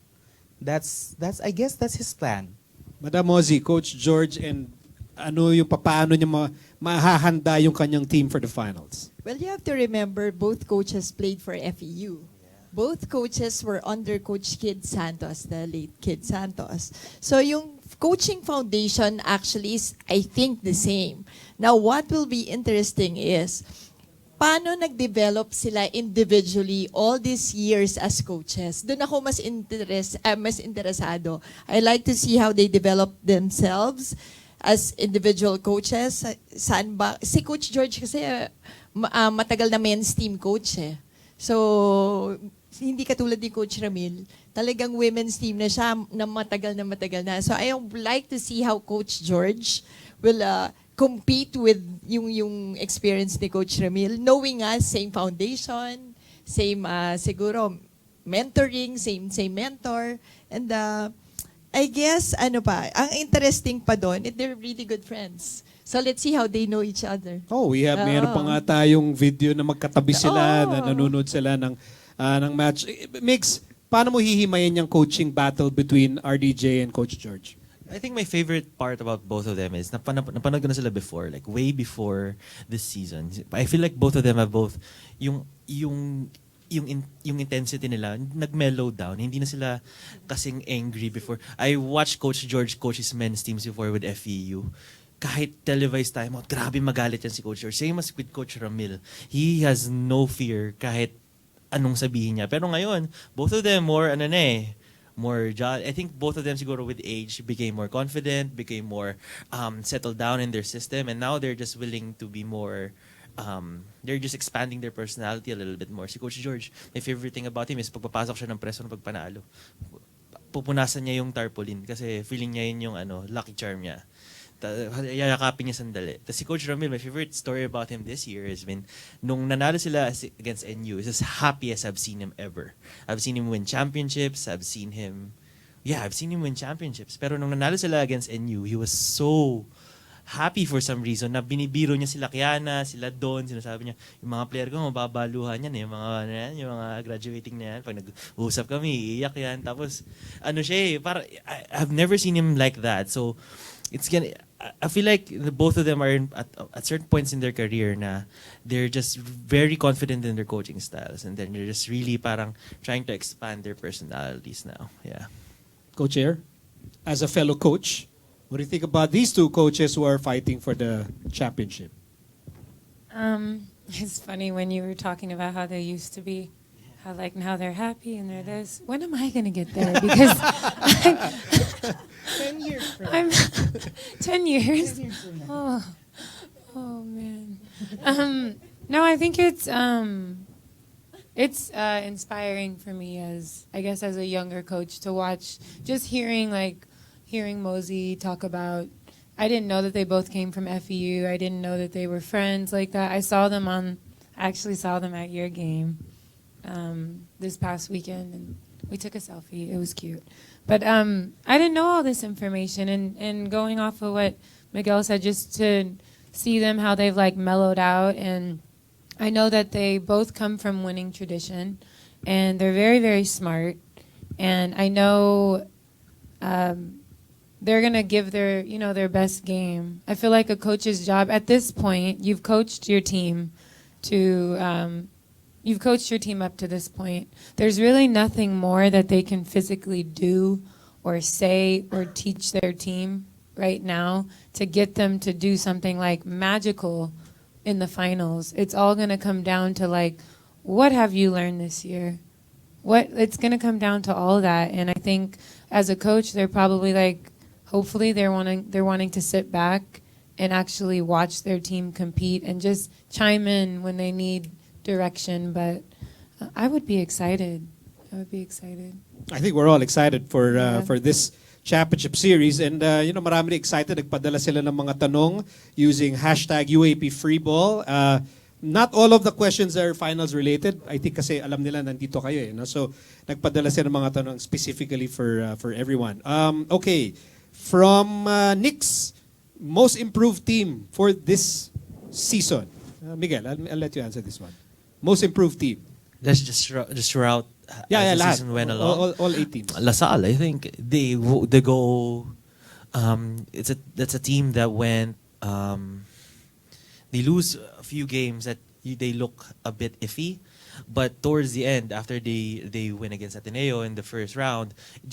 S7: I guess that's his plan.
S1: Madam Ozzy, Coach George, and ano yung paano niya mahahanda yung kanyang team for the finals?
S5: Well, you have to remember both coaches played for FEU. Both coaches were under Coach Kid Santos, the late Kid Santos. So yung coaching foundation actually is, I think, the same. Now, what will be interesting is, paano nag-develop sila individually all these years as coaches? Doon ako mas interesado. I like to see how they develop themselves as individual coaches. Saan ba? Si Coach George kasi matagal na men's team coach eh. So, hindi katulad ni Coach Ramil. Talagang women's team na siya na matagal na. So, I would like to see how Coach George will compete with yung experience ni Coach Ramil, knowing us, same foundation, same siguro mentoring, same mentor, and I guess ang interesting pa doon, they're really good friends. So let's see how they know each other.
S1: Oh, meron pa nga tayong video na magkatabi sila, na nanonood sila ng match. Mix, paano mo hihimayin yung coaching battle between RDJ and Coach George?
S2: I think my favorite part about both of them is napanood ko na sila before, like way before this season. I feel like both of them have both yung intensity nila nag-mellow down. Hindi na sila kasing angry before. I watched Coach George coach his men's teams before with FEU. Kahit televised timeout, grabe magalit yan si Coach George. Same as with Coach Ramil. He has no fear kahit anong sabihin niya. Pero ngayon, both of them more I think both of them siguro with age became more confident, became more settled down in their system, and now they're just willing to be more they're just expanding their personality a little bit more. Si Coach George, my favorite thing about him is pagpapasok siya ng preso ng pagpanalo, pupunasan niya yung tarpaulin kasi feeling niya yun yung lucky charm niya. Yayakapin niya sandali. Tapos si Coach Ramil, my favorite story about him this year has been, nung nanalo sila against NU, is as happy as I've seen him ever. I've seen him win championships, I've seen him win championships. Pero nung nanalo sila against NU, he was so happy for some reason na binibiro niya sila Kiana, sila Don, sinasabi niya, yung mga player ko, mababaluhan yan eh, yung mga graduating na yan, pag nag-uusap kami, iiyak yan. Tapos, I've never seen him like that. So, I feel like both of them are at certain points in their career na they're just very confident in their coaching styles, and then they're just really parang trying to expand their personalities now. Yeah.
S1: Coach Air, as a fellow coach, what do you think about these two coaches who are fighting for the championship?
S9: It's funny when you were talking about how they used to be, how like now they're happy and they're this. When am I gonna get there? Because
S7: 10 years from
S9: I'm 10 years.
S7: 10 years from now.
S9: Oh man. No, I think it's inspiring for me as a younger coach to watch, just hearing Mosey talk about I didn't know that they both came from FEU. I didn't know that they were friends like that. I actually saw them at your game this past weekend, and we took a selfie. It was cute. But I didn't know all this information, and going off of what Miguel said, just to see them, how they've like mellowed out, and I know that they both come from winning tradition, and they're very, very smart, and I know they're gonna give their best game. I feel like a coach's job at this point, you've coached your team up to this point. There's really nothing more that they can physically do or say or teach their team right now to get them to do something like magical in the finals. It's all going to come down to like, what have you learned this year? It's going to come down to all of that. And I think as a coach, they're probably like, hopefully they're wanting to sit back and actually watch their team compete and just chime in when they need direction. But I would be excited.
S1: I think we're all excited for this championship series, and marami excited. Nagpadala sila ng mga tanong using hashtag UAP Freeball. Not all of the questions are finals related. I think kasi alam nila nandito kayo no? So nagpadala sila ng mga tanong specifically for everyone. Okay, from Knicks, most improved team for this season. Miguel, I'll let you answer this one. Most improved team.
S2: Let's just throughout as the
S1: lahat.
S2: season went along.
S1: All 8 teams.
S2: LaSalle, I think they go. That's a team that went. They lose a few games that they look a bit iffy, but towards the end, after they win against Ateneo in the first round, it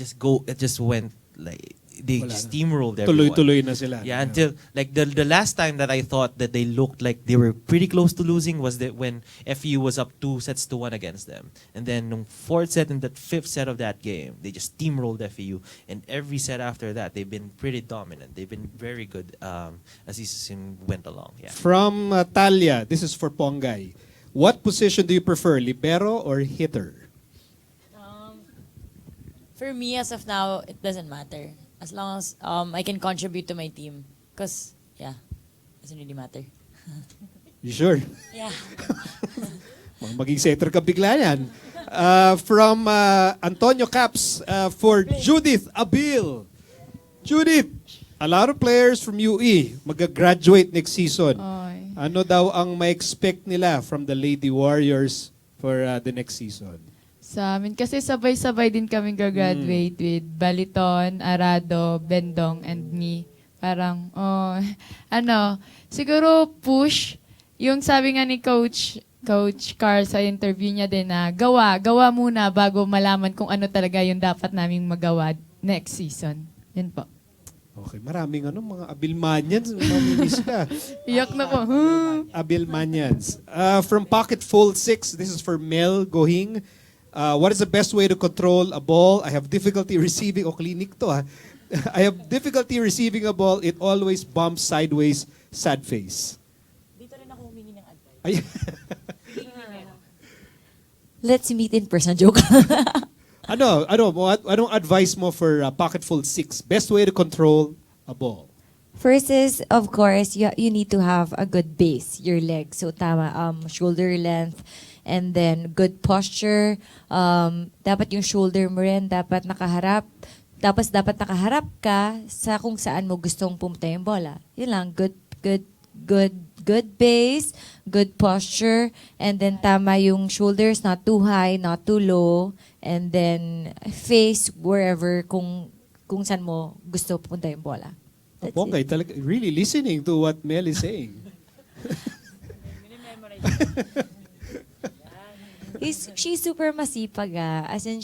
S2: just went like they steamrolled everyone.
S1: Tuloy-tuloy na sila.
S2: Yeah, until like the last time that I thought that they looked like they were pretty close to losing was that when FU was up 2-1 against them. And then the fourth set and the fifth set of that game, they just steamrolled FU. And every set after that, they've been pretty dominant. They've been very good as the season went along. Yeah.
S1: From Talia, this is for Pongay. What position do you prefer, libero or hitter?
S3: For me, as of now, it doesn't matter. As long as I can contribute to my team. Because, yeah, doesn't really matter.
S1: You sure?
S3: Yeah.
S1: Maging setter ka bigla yan. From Antonio Caps for Judith Abil. Judith, a lot of players from UE mag-graduate next season.
S6: Oy.
S1: Ano daw ang ma-expect nila from the Lady Warriors for the next season?
S6: Sa amin, kasi sabay-sabay din kaming gagraduate with Baliton, Arado, Bendong, and me. Parang, siguro push. Yung sabi nga ni Coach Carl sa interview niya din na gawa muna bago malaman kung ano talaga yung dapat naming magawa next season. Yun po.
S1: Okay, maraming mga Abilmanians. Maminis ka.
S6: Iyak na po.
S1: Abilmanians. From Pocket Fold 6, this is for Mel Gohing. What is the best way to control a ball? I have difficulty receiving. Clinic to ha. I have difficulty receiving a ball. It always bumps sideways. Sad face.
S3: Dito rin ako humingi ng advice.
S1: Ay.
S8: Let's meet in person. Joke.
S1: Anong advice mo for Pocket Fold 6? Best way to control a ball?
S8: First is, of course, you need to have a good base, your leg. So, tama, shoulder length, and then good posture. Dapat yung shoulder mo rin, dapat nakaharap. Tapos dapat nakaharap ka sa kung saan mo gustong pumunta yung bola. Yun lang, good base, good posture, and then tama yung shoulders, not too high, not too low, and then face wherever kung saan mo gusto pumunta yung bola. That's
S1: Pongay,
S8: it.
S1: talaga, really listening to what Mel is saying.
S8: She's super masipag as in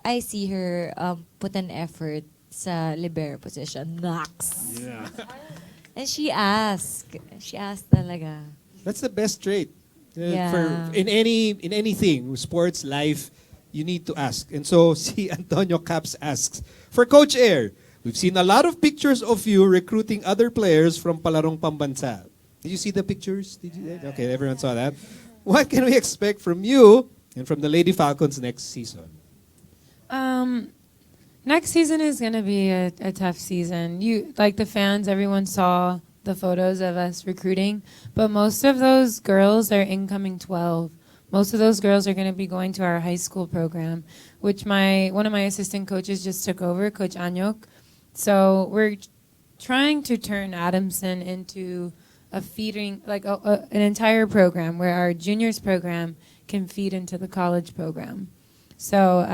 S8: I see her put an effort sa libero position. Knocks.
S1: Yeah.
S8: And she asked talaga.
S1: That's the best trait.
S8: Yeah.
S1: In anything, sports, life, you need to ask. And so, si Antonio Caps asks, for Coach Air, we've seen a lot of pictures of you recruiting other players from Palarong Pambansa. Did you see the pictures? Okay, everyone saw that. What can we expect from you and from the Lady Falcons next season?
S9: Next season is going to be a tough season. Like the fans, everyone saw the photos of us recruiting, but most of those girls are incoming 12. Most of those girls are going to be going to our high school program, which one of my assistant coaches just took over, Coach Anyok. So we're trying to turn Adamson into a feeding, like an entire program where our juniors program can feed into the college program. So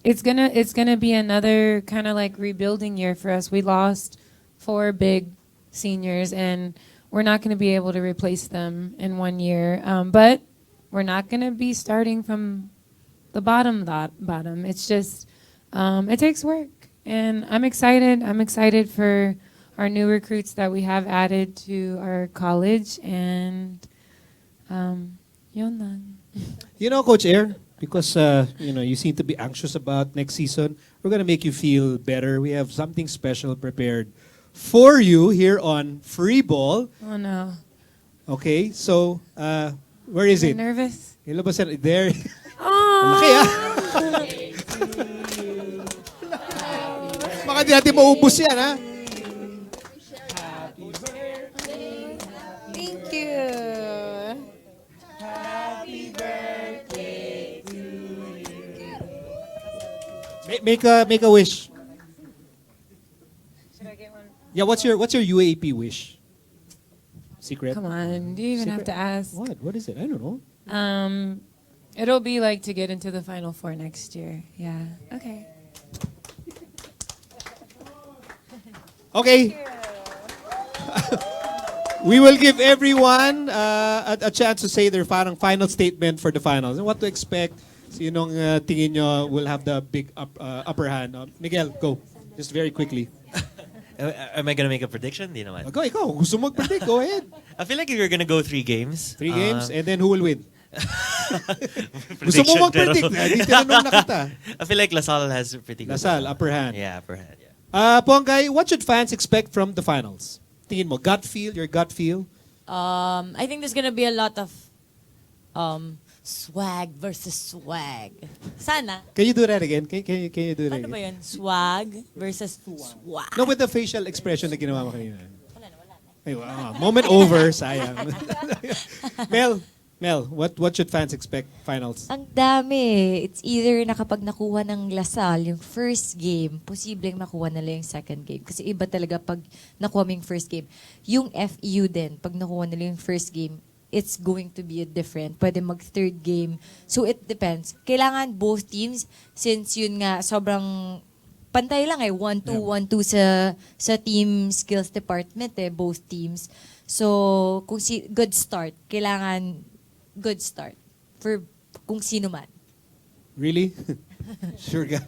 S9: it's gonna be another kind of like rebuilding year for us. We lost 4 big seniors, and we're not going to be able to replace them in 1 year. But we're not going to be starting from the bottom. It's just it takes work, and I'm excited. I'm excited for our new recruits that we have added to our college, and yun lang.
S1: You know, Coach Air, because you seem to be anxious about next season, we're gonna make you feel better. We have something special prepared for you here on Free Ball.
S9: Oh no,
S1: Okay, so where is
S9: I'm
S1: it?
S9: nervous.
S1: Ilabas yan. There.
S9: Oh,
S1: Laki ah. Baka di natin maubos yan ha.
S6: Thank you.
S1: Make a wish. Yeah, what's your UAAP wish? Secret?
S9: come on. Do you even have
S1: Secret?
S9: to ask?
S1: What? What is it? I don't know.
S9: It'll be like to get into the Final Four next year. Yeah. Okay.
S1: Okay. We will give everyone a chance to say their final statement for the finals and what to expect. Sinong tingin nyo will have the big upper hand? Miguel, go. Just very quickly.
S2: Am I gonna make a prediction? Di naman.
S1: Go, ikaw. Gusto mo mag-predict? Go ahead.
S2: I feel like we're gonna go 3 games.
S1: 3 games, and then who will win? Gusto
S2: Prediction,
S1: mo mag-predict?
S2: pero-
S1: Hindi tinanong na kita.
S2: I feel like LaSalle has a pretty good.
S1: Lasal, upper hand.
S2: Yeah, upper hand. Yeah.
S1: Ponggay, what should fans expect from the finals? Tingin mo, gut feel, your gut feel?
S3: I think there's gonna be a lot of swag versus swag. Sana.
S1: Can you do that again? Can you do that
S3: Ano
S1: again?
S3: ba yun? Swag versus swag.
S1: No, with the facial expression na ginawa mo kanina. Ay, wow. Moment over, sayang. Mel, what should fans expect finals?
S8: Ang dami. It's either na kapag nakuha ng Lasal yung first game, posibleng makuha nila yung second game. Kasi iba talaga pag nakuha mo yung first game. Yung FEU din, pag nakuha nila yung first game, it's going to be a different. Pwede mag third game. So it depends. Kailangan both teams, since yun nga, sobrang pantay lang 1-2, 1-2 sa team skills department both teams. So, kung good start. Kailangan good start for kung sino man.
S1: Really? Sure ka.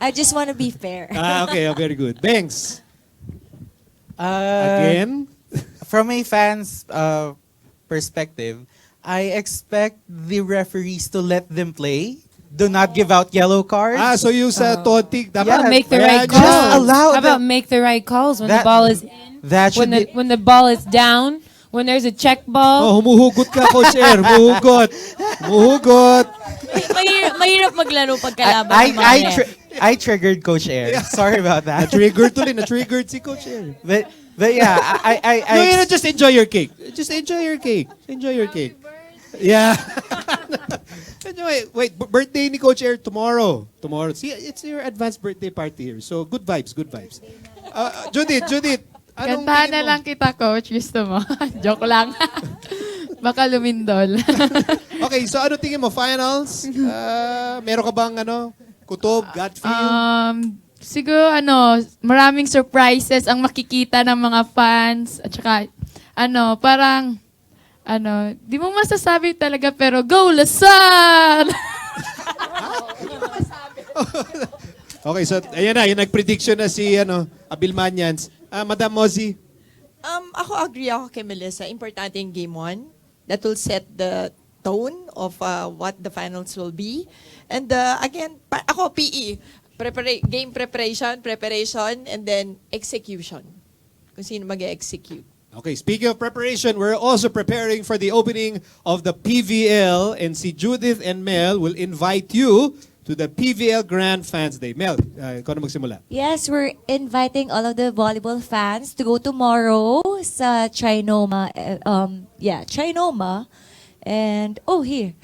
S8: I just want to be fair.
S1: Okay, very good. Banks. Again?
S7: From a fan's perspective, I expect the referees to let them play. Do not give out yellow cards.
S1: So yung sa Totig, dapat
S7: Yeah,
S9: Make the right
S1: Just
S9: calls.
S7: allow
S9: How about
S7: them-
S9: make the right calls when the
S7: That-
S9: ball is in,
S7: that should be,
S9: when the ball is down, when there's a check ball.
S1: Oh, humuhugot ka, Coach Air. Humuhugot.
S3: Mahirap maglaro pag kalaban ng mga ref.
S7: I triggered Coach Air. Sorry about that.
S1: Na-triggered si Coach Air.
S7: But yeah, I
S1: Just enjoy your cake. Just enjoy your cake. Enjoy your cake. Yeah. Enjoy. Wait, birthday ni Coach Air tomorrow. See, it's your advanced birthday party here. So, good vibes. Judith. Anong
S6: Kantahan
S1: tingin
S6: na
S1: mo?
S6: lang kita, coach. Gusto mo? Joke lang. Baka lumindol.
S1: Okay, so ano tingin mo? Finals? Meron ka bang kutob, gut feel?
S6: Siguro, maraming surprises ang makikita ng mga fans. At saka, parang, di mo masasabi talaga, pero go, Lasal!
S1: Okay, so ayan na, yung nag-prediction na si Abilmanians. Madam Mozzie.
S5: Ako agree ako kay Melissa. Importante yung game 1. That will set the tone of what the finals will be. And again, ako PE. Game preparation, and then execution. Kung sino mag-execute.
S1: Okay, speaking of preparation, we're also preparing for the opening of the PVL, and si Judith and Mel will invite you to the PVL Grand Fans Day. Mel, ikaw na magsimula.
S8: Yes, we're inviting all of the volleyball fans to go tomorrow sa Trinoma. Trinoma. And, here.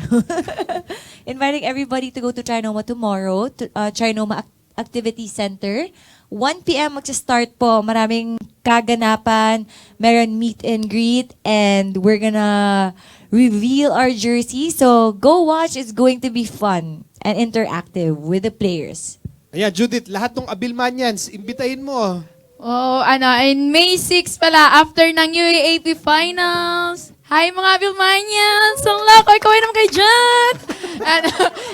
S8: Inviting everybody to go to Trinoma tomorrow, to Trinoma Activity Center. 1 p.m. magsa-start po. Maraming kaganapan. Meron meet and greet. And we're gonna reveal our jersey. So, go watch. It's going to be fun and interactive with the players.
S1: Ayan, Judith, lahat ng Abilmanians, imbitahin mo.
S6: In May 6 pala, after ng UAAP Finals. Hi mga Vilmanians! Ang lako, ikaw ay naman kayo dyan!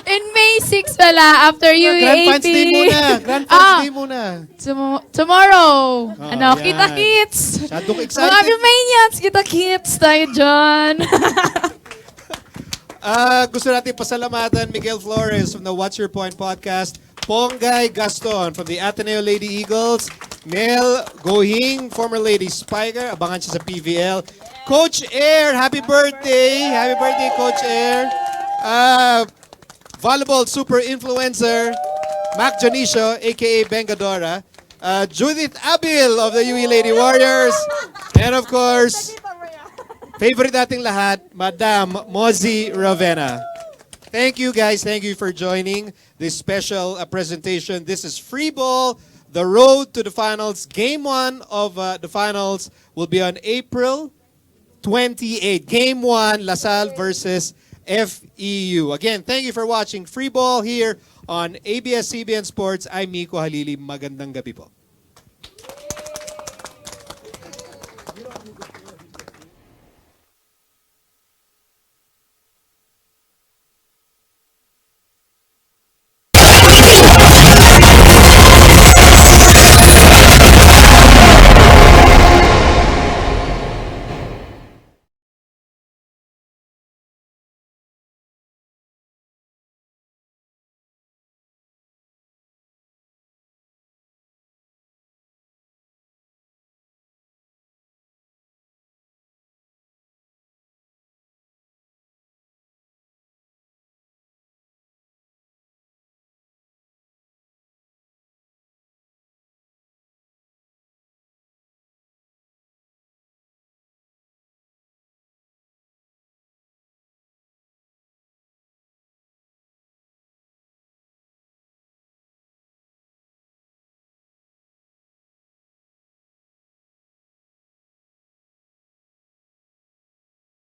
S6: In May 6 pala, after UAAP.
S1: Grand Fans Day muna. Grand Fans Day muna.
S6: Tomorrow.
S1: Yan.
S6: Kita-kits!
S1: Masyadong
S6: Mga
S1: excited.
S6: Vilmanians, kita-kits tayo dyan!
S1: Gusto natin pasalamatan Miguel Flores from the What's Your Point podcast, Ponggay Gaston from the Ateneo Lady Eagles, Mel Gohing, former Lady Spiker, abangan siya sa PVL, Coach Air, happy birthday! Happy birthday, Coach Air! Volleyball super influencer, Mac Jonicio, aka Bengadora, Judith Abil of the UE Lady Warriors, and of course, favorite nating lahat, Madam Mozi Ravenna. Thank you guys. Thank you for joining this special presentation. This is Free Ball, the road to the finals. Game 1 of the finals will be on April 28. Game 1, LaSalle versus FEU. Again, thank you for watching Free Ball here on ABS-CBN Sports. I'm Miko Halili. Magandang gabi po.